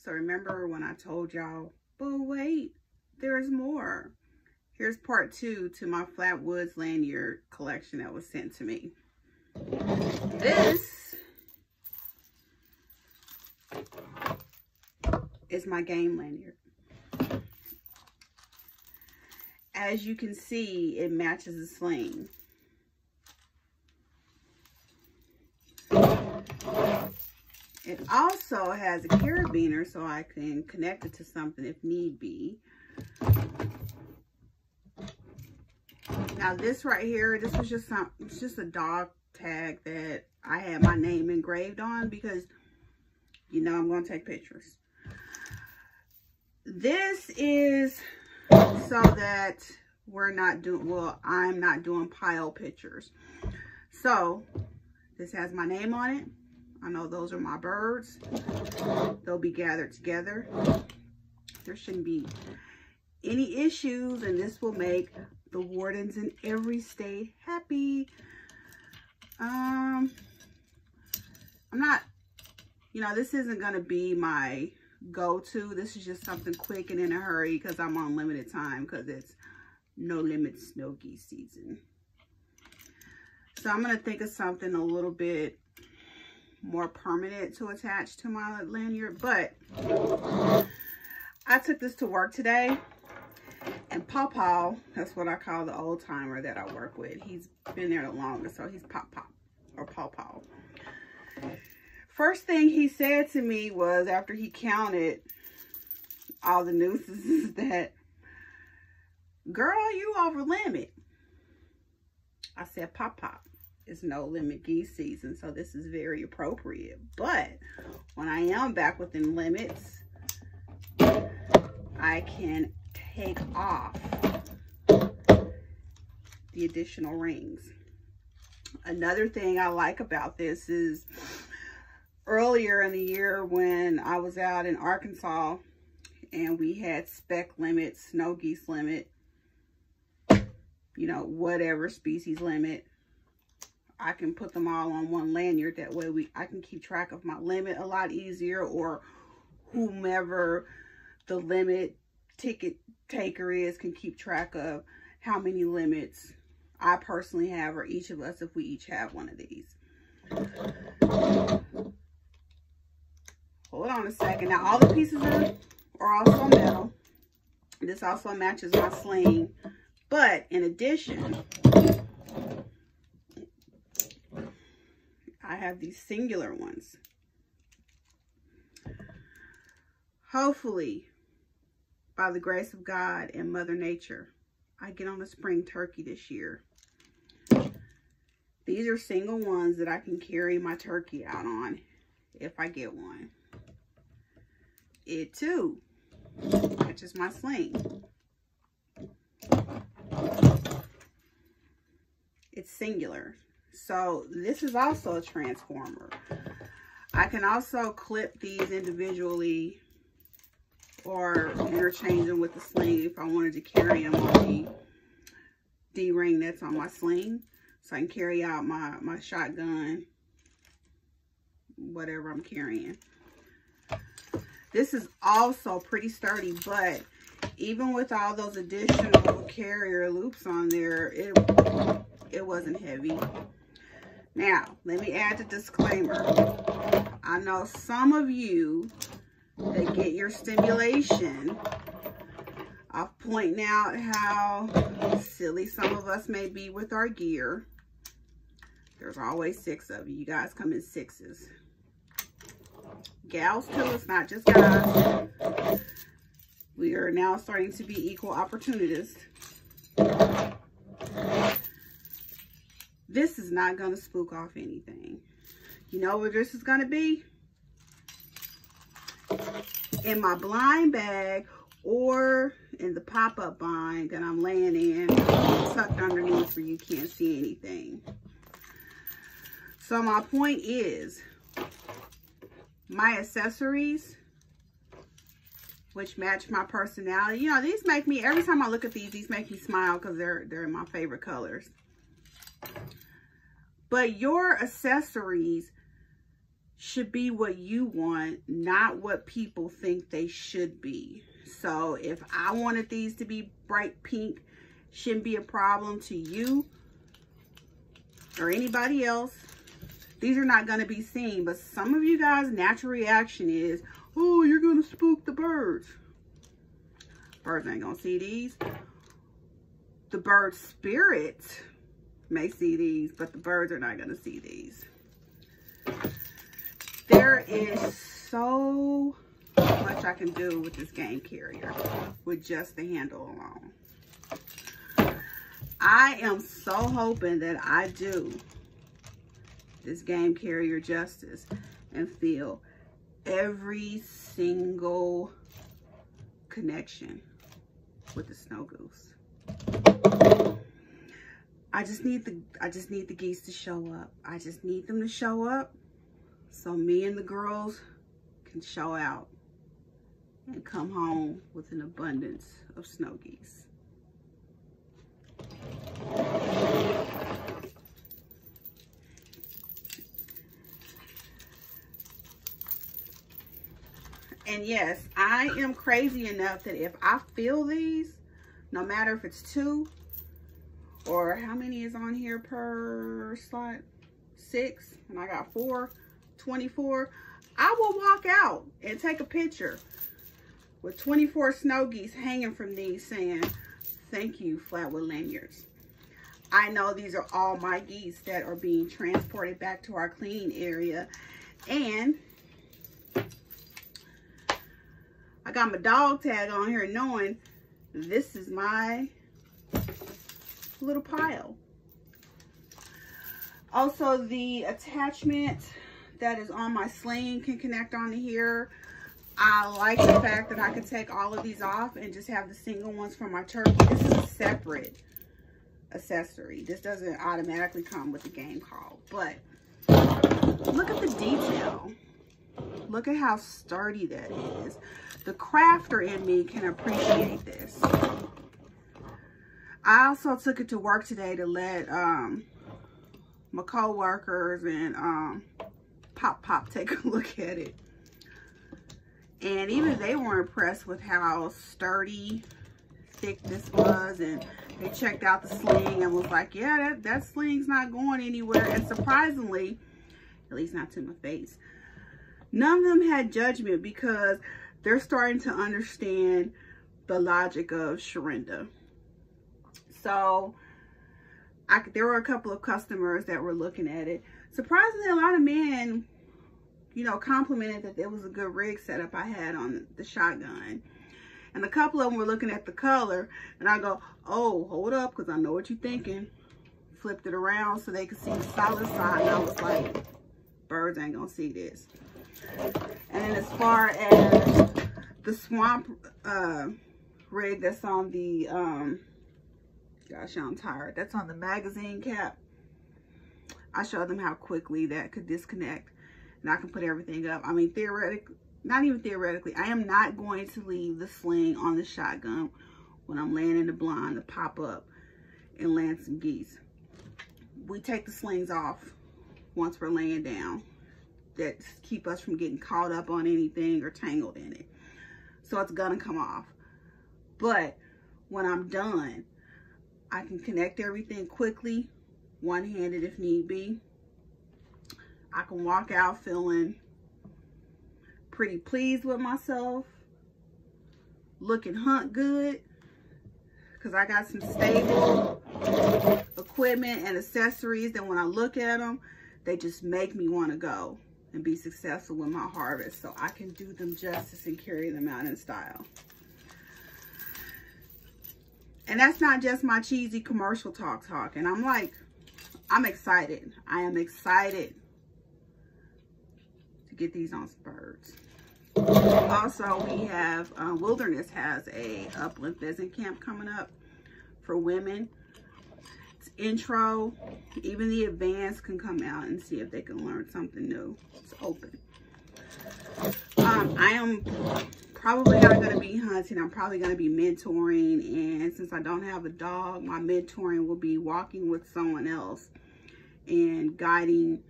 So remember when I told y'all, but wait, there's more. Here's part 2 to my Flatwoods lanyard collection that was sent to me. This is my game lanyard. As you can see, it matches the sling. It also has a carabiner so I can connect it to something if need be. Now this right here, this was just it's just a dog tag that I had my name engraved on because, you know, I'm going to take pictures. This is so that we're not doing, well, I'm not doing pile pictures. So this has my name on it. I know those are my birds. They'll be gathered together. There shouldn't be any issues, and this will make the wardens in every state happy. I'm not, you know, this isn't going to be my go-to. This is just something quick and in a hurry because I'm on limited time because it's no limit snow geese season. So I'm going to think of something a little bit more permanent to attach to my lanyard. But I took this to work today, and Paw, that's what I call the old timer that I work with. He's been there the longest, so he's Paw or Paw. First thing he said to me was, after he counted all the nooses, is that, girl, you over limit. I said, Paw, it's no limit geese season, so this is very appropriate. But when I am back within limits, I can take off the additional rings. Another thing I like about this is earlier in the year when I was out in Arkansas and we had spec limit, snow geese limit, you know, whatever species limit, I can put them all on one lanyard. That way I can keep track of my limit a lot easier, or whomever the limit ticket taker is can keep track of how many limits I personally have, or each of us if we each have one of these. Hold on a second. Now all the pieces are also metal. This also matches my sling, but in addition, I have these singular ones. Hopefully, by the grace of God and Mother Nature, I get on a spring turkey this year. These are single ones that I can carry my turkey out on if I get one. It too matches my sling. It's singular. So this is also a transformer. I can also clip these individually or interchange them with the sling if I wanted to carry them on the D-ring that's on my sling. So I can carry out my shotgun, whatever I'm carrying. This is also pretty sturdy, but even with all those additional carrier loops on there, it wasn't heavy. Now, let me add the disclaimer. I know some of you that get your stimulation off pointing out how silly some of us may be with our gear. There's always 6 of you. You guys come in 6s. Gals too, it's not just guys. We are now starting to be equal opportunists. This is not going to spook off anything. You know where this is going to be? In my blind bag or in the pop-up bind that I'm laying in, tucked underneath where you can't see anything. So my point is, my accessories, which match my personality, you know, these make me, every time I look at these make me smile because they're my favorite colors. But your accessories should be what you want, not what people think they should be. So if I wanted these to be bright pink, shouldn't be a problem to you or anybody else. These are not going to be seen, but some of you guys' natural reaction is, oh, you're going to spook the birds. Birds ain't going to see these. The bird spirits may see these, but the birds are not going to see these. There is so much I can do with this game carrier with just the handle alone. I am so hoping that I do this game carrier justice and feel every single connection with the snow goose. I just need the geese to show up. I just need them to show up so me and the girls can show out and come home with an abundance of snow geese. And yes, I am crazy enough that if I fill these, no matter if it's 2 or how many is on here per slot, 6, and I got 4, 24, I will walk out and take a picture with 24 snow geese hanging from these saying, thank you, Flatwood Lanyards. I know these are all my geese that are being transported back to our cleaning area. And I got my dog tag on here knowing this is my little pile. Also, the attachment that is on my sling can connect onto here. I like the fact that I can take all of these off and just have the single ones for my turkey. This is a separate accessory. This doesn't automatically come with the game call, but look at the detail. Look at how sturdy that is. The crafter in me can appreciate this. I also took it to work today to let my co-workers and Pop take a look at it. And even they were impressed with how sturdy, thick this was. And they checked out the sling and was like, yeah, that sling's not going anywhere. And surprisingly, at least not to my face, none of them had judgment because they're starting to understand the logic of Sharinda. So there were a couple of customers that were looking at it. Surprisingly, a lot of men, you know, complimented that it was a good rig setup I had on the shotgun. And a couple of them were looking at the color, and I go, oh, hold up, because I know what you're thinking. Flipped it around so they could see the solid side, and I was like, birds ain't gonna see this. And then as far as the swamp rig that's on the, gosh, I'm tired. That's on the magazine cap. I showed them how quickly that could disconnect. And I can put everything up. I mean, theoretically, not even theoretically, I am not going to leave the sling on the shotgun when I'm laying in the blind to pop up and land some geese. We take the slings off once we're laying down. That keep us from getting caught up on anything or tangled in it. So it's gonna come off. But when I'm done, I can connect everything quickly, one-handed if need be. I can walk out feeling pretty pleased with myself, looking hunt good, because I got some stable equipment and accessories that when I look at them, they just make me want to go and be successful with my harvest, so I can do them justice and carry them out in style. And that's not just my cheesy commercial talk. And I'm excited. I am excited to get these on some birds. Also, we have Wilderness has a upland pheasant camp coming up for women. It's intro. Even the advanced can come out and see if they can learn something new. It's open. I am probably not going to be hunting. I'm probably going to be mentoring, and since I don't have a dog, my mentoring will be walking with someone else and guiding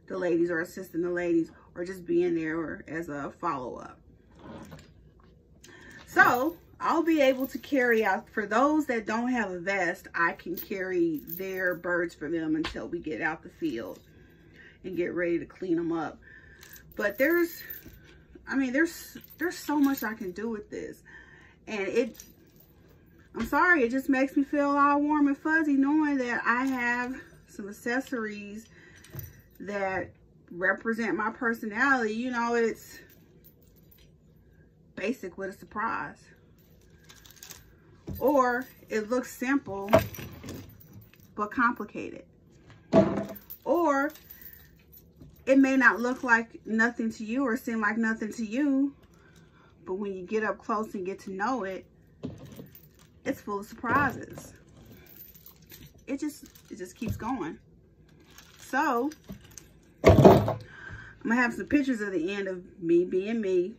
the ladies or assisting the ladies or just being there as a follow-up. So I'll be able to carry out, for those that don't have a vest, I can carry their birds for them until we get out the field and get ready to clean them up. But there's so much I can do with this. And I'm sorry, it just makes me feel all warm and fuzzy knowing that I have some accessories that represent my personality. You know, it's basic with a surprise. Or it looks simple but complicated. Or it may not look like nothing to you or seem like nothing to you, but when you get up close and get to know it, it's full of surprises. It just keeps going. So I'm gonna have some pictures of the end of me being me,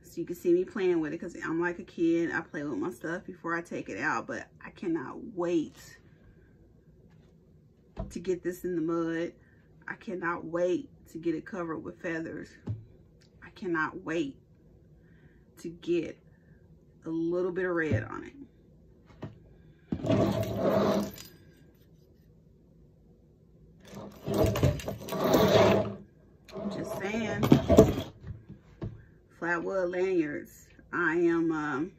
so you can see me playing with it, because I'm like a kid. I play with my stuff before I take it out, but I cannot wait to get this in the mud. I cannot wait to get it covered with feathers. I cannot wait to get a little bit of red on it. Just saying. Flatwood lanyards. I am,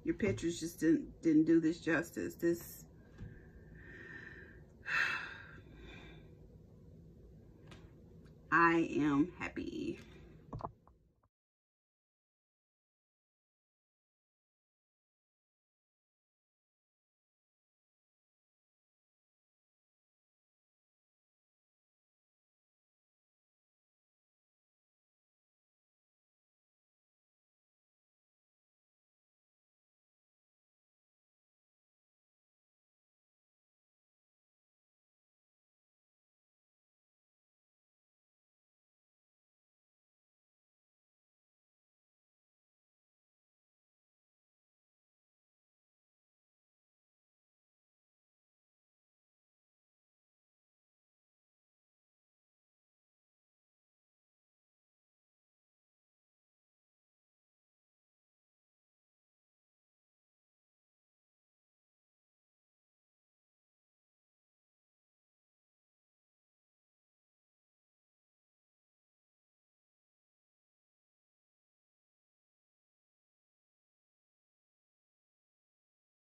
your pictures just didn't do this justice. I am happy.